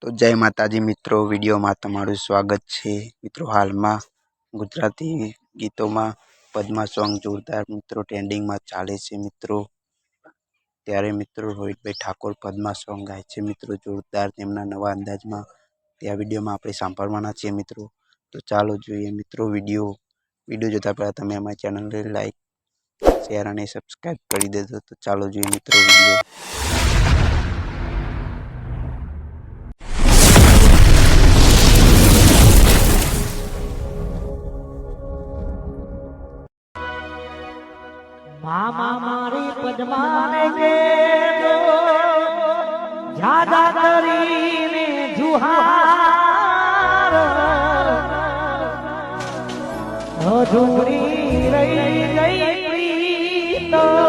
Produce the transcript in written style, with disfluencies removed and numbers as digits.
તો જય માતાજી મિત્રો, વિડીયોમાં તમારું સ્વાગત છે। મિત્રો હાલમાં ગુજરાતી ગીતોમાં પદ્મા સોંગ જોરદાર મિત્રો ટ્રેન્ડિંગમાં ચાલે છે। મિત્રો ત્યારે મિત્રો રોહિતભાઈ ઠાકોર પદ્મા સોંગ ગાય છે મિત્રો જોરદાર તેમના નવા અંદાજમાં। ત્યાં વિડીયોમાં આપણે સાંભળવાના છીએ મિત્રો। તો ચાલો જોઈએ મિત્રો વિડીયો જોતા પહેલાં તમે અમારી ચેનલને લાઈક શેર અને સબસ્ક્રાઈબ કરી દેજો। તો ચાલો જોઈએ મિત્રો વિડીયો। मामा मारी पद्माने के दो ज्यादा करीने जुहार अधूरी रही गई तो